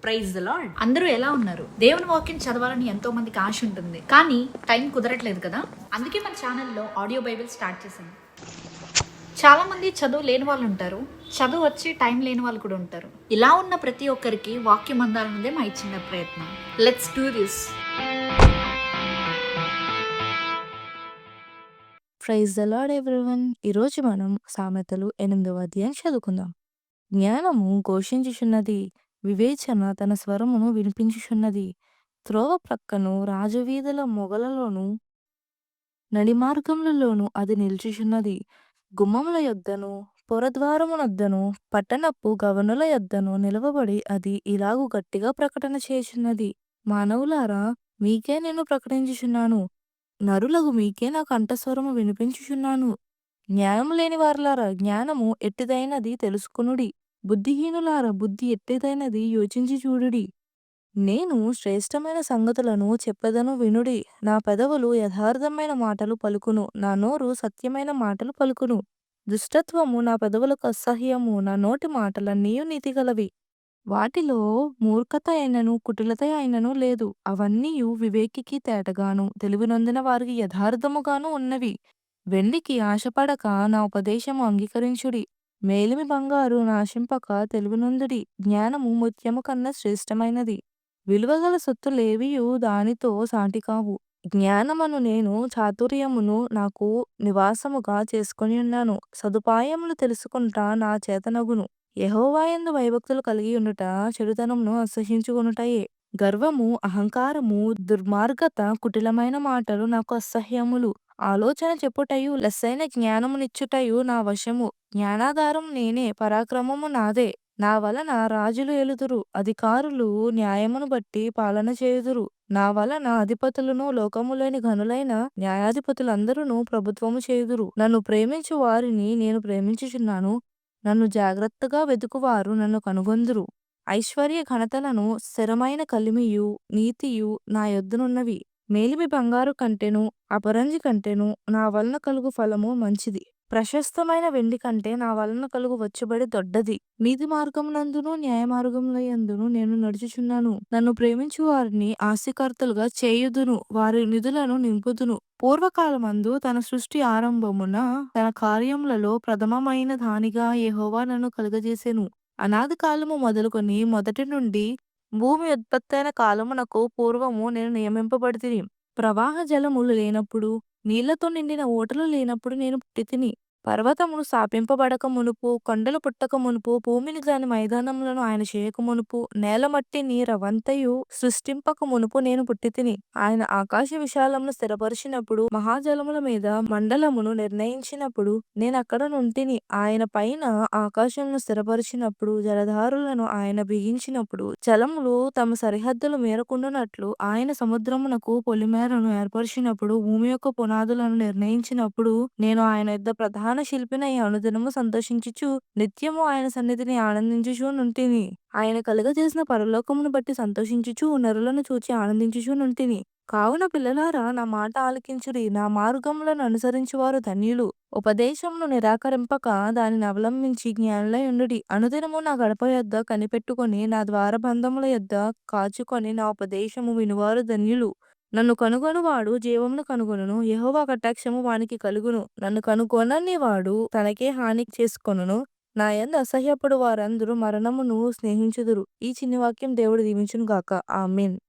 Praise the lord. అందరూ ఎలా ఉన్నారు? దేవుని వాక్యం చదవాలని ఎంతో మందికి ఆశ ఉంటుంది, కానీ టైం కుదరట్లేదు కదా. అందుకే మన ఛానల్లో ఆడియో బైబిల్ స్టార్ట్ చేశాను. చాలా మంది చదువు లేని వాళ్ళు ఉంటారు, చదువు వచ్చి టైం లేని వాళ్ళు కూడా ఉంటారు. ఇలా ఉన్న ప్రతి ఒక్కరికి వాక్యం అందాలన్నదే మా చిన్న ప్రయత్నం. Let's do this. Praise the lord everyone. ఈరోజు మనం సామెతలు 8వ అధ్యాయం చదువుకుందాం. జ్ఞానము ఘోషించుచున్నది, వివేచన తన స్వరమును వినిపించుచున్నది. త్రోవ ప్రక్కను రాజవీధుల మొగలలోను నడిమార్గములలోను అది నిల్చుచున్నది. గుమ్మముల యొద్దను పొరద్వారమునొద్దను పట్టణపు గవనుల యొద్దను నిలవబడి అది ఇలాగు గట్టిగా ప్రకటన చేయుచున్నది. మానవులారా, మీకే నేను ప్రకటించుచున్నాను, నరులగు మీకే నా కంఠస్వరము వినిపించుచున్నాను. జ్ఞానము లేని వారలారా, జ్ఞానము ఎట్టిదైనది తెలుసుకొనుడి. బుద్ధిహీనులారా, బుద్ధి ఎట్టిదైనది యోచించి చూడుడి. నేను శ్రేష్టమైన సంగతులను చెప్పెదను వినుడి. నా పెదవులు యథార్థమైన మాటలు పలుకును, నా నోరు సత్యమైన మాటలు పలుకును. దుష్టత్వము నా పెదవులకు అసహ్యము, నా నోటి మాటలన్నీయు నీతిగలవి. వాటిలో మూర్ఖత అయినను కుటిలత అయినను లేదు. అవన్నీయు వివేకికి తేటగాను తెలివినొందిన వారికి యథార్థముగాను ఉన్నవి. వెండికి ఆశపడక నా ఉపదేశము అంగీకరించుడి. మేలిమి బంగారు నాశింపక తెలివినొందుడి. జ్ఞానము ముత్యము కన్నా శ్రేష్టమైనది. విలువగల సొత్తులేవియు దానితో సాటికావు. జ్ఞానమను నేను చాతుర్యమును నాకు నివాసముగా చేసుకొని ఉన్నాను. సదుపాయములు తెలుసుకుంటా నా చేతనగును. యెహోవాయందు భయభక్తులు కలిగి ఉండుట చెడుతనమును అసహ్యించుకొనుటయే. గర్వము, అహంకారము, దుర్మార్గత, కుటిలమైన మాటలు నాకు అసహ్యములు. ఆలోచన చెప్పుటయు లెస్సైన జ్ఞానమునిచ్చుటయు నా వశము. జ్ఞానాధారం నేనే, పరాక్రమము నాదే. నా వలన రాజులు ఏలుదురు, అధికారులు న్యాయమును బట్టి పాలన చేయుదురు. నా వలన అధిపతులను లోకములోని ఘనులైన న్యాయాధిపతులందరూ ప్రభుత్వము చేయుదురు. నన్ను ప్రేమించు వారిని నేను ప్రేమించుచున్నాను. నన్ను జాగ్రత్తగా వెతుకువారు నన్ను కనుగొందురు. ఐశ్వర్య ఘనతలను స్థిరమైన కలిమియు నీతియు నా యొద్దనున్నవి. మేలిమి బంగారు కంటెను అపరంజి కంటెను నా వలన కలుగు ఫలము మంచిది. ప్రశస్తమైన వెండి కంటే నా వలన కలుగు వచ్చుబడి దొడ్డది. నీతి మార్గమునందును న్యాయ మార్గములందును నేను నడుచుచున్నాను. నన్ను ప్రేమించు వారిని ఆస్తికర్తలుగా చేయుదును, వారి నిధులను నింపుదును. పూర్వకాలమందు తన సృష్టి ఆరంభమున తన కార్యములలో ప్రథమమైన దానిగా యెహోవా నన్ను కలుగజేసెను. అనాది కాలము మొదలుకొని మొదటి నుండి భూమి ఉత్పత్తైన కాలమునకు పూర్వము నేను నియమింపబడితిని. ప్రవాహ జలములు లేనప్పుడు, నీళ్లతో నిండిన ఊటలు లేనప్పుడు నేను పుట్టితిని. పర్వతములు స్థాపింపబడక మునుపు, కొండలు పుట్టక మునుపు, భూమిని దాని మైదానములను ఆయన చేయక మునుపు, నేల మట్టిని రవంతయు సృష్టింపక మునుపు నేను పుట్టితిని. ఆయన ఆకాశ విశాలమును స్థిరపరిచినప్పుడు, మహాజలముల మీద మండలమును నిర్ణయించినప్పుడు నేనక్కడ నుంటిని. ఆయన పైన ఆకాశమును స్థిరపరిచినప్పుడు, జలధారులను ఆయన బిగించినప్పుడు, జలములు తమ సరిహద్దులు మేరకుండునట్లు ఆయన సముద్రమునకు పొలిమేరను ఏర్పరిచినప్పుడు, భూమి యొక్క పునాదులను నిర్ణయించినప్పుడు, నేను ఆయన యొద్ద ప్రధాన శిల్పినై అనుదినము సంతోషించుచు నిత్యము ఆయన సన్నిధిని ఆనందించుచు నుంటిని. ఆయన కలుగజేసిన పరలోకమును బట్టి సంతోషించుచు నరులను చూచి ఆనందించుచు నుంటిని. కావున పిల్లలారా, నా మాట ఆలకించుడి. నా మార్గములను అనుసరించువారు ధన్యులు. ఉపదేశమును నిరాకరింపక దానిని అవలంబించి జ్ఞానులై ఉండుడి. అనుదినము నా గడప యొద్ద కనిపెట్టుకొని నా ద్వారబంధముల యొద్ద కాచుకొని నా ఉపదేశము వినువారు ధన్యులు. నన్ను కనుగొనువాడు జీవమును కనుగొనును, యెహోవా కటాక్షము వానికి కలుగును. నన్ను కనుగొనని వాడు తనకే హాని చేసుకొనును. నా యందు అసహ్యపడు వారందరూ మరణమును స్నేహించుదురు. ఈ చిన్ని వాక్యం దేవుడు దీవించును గాక. ఆమేన్.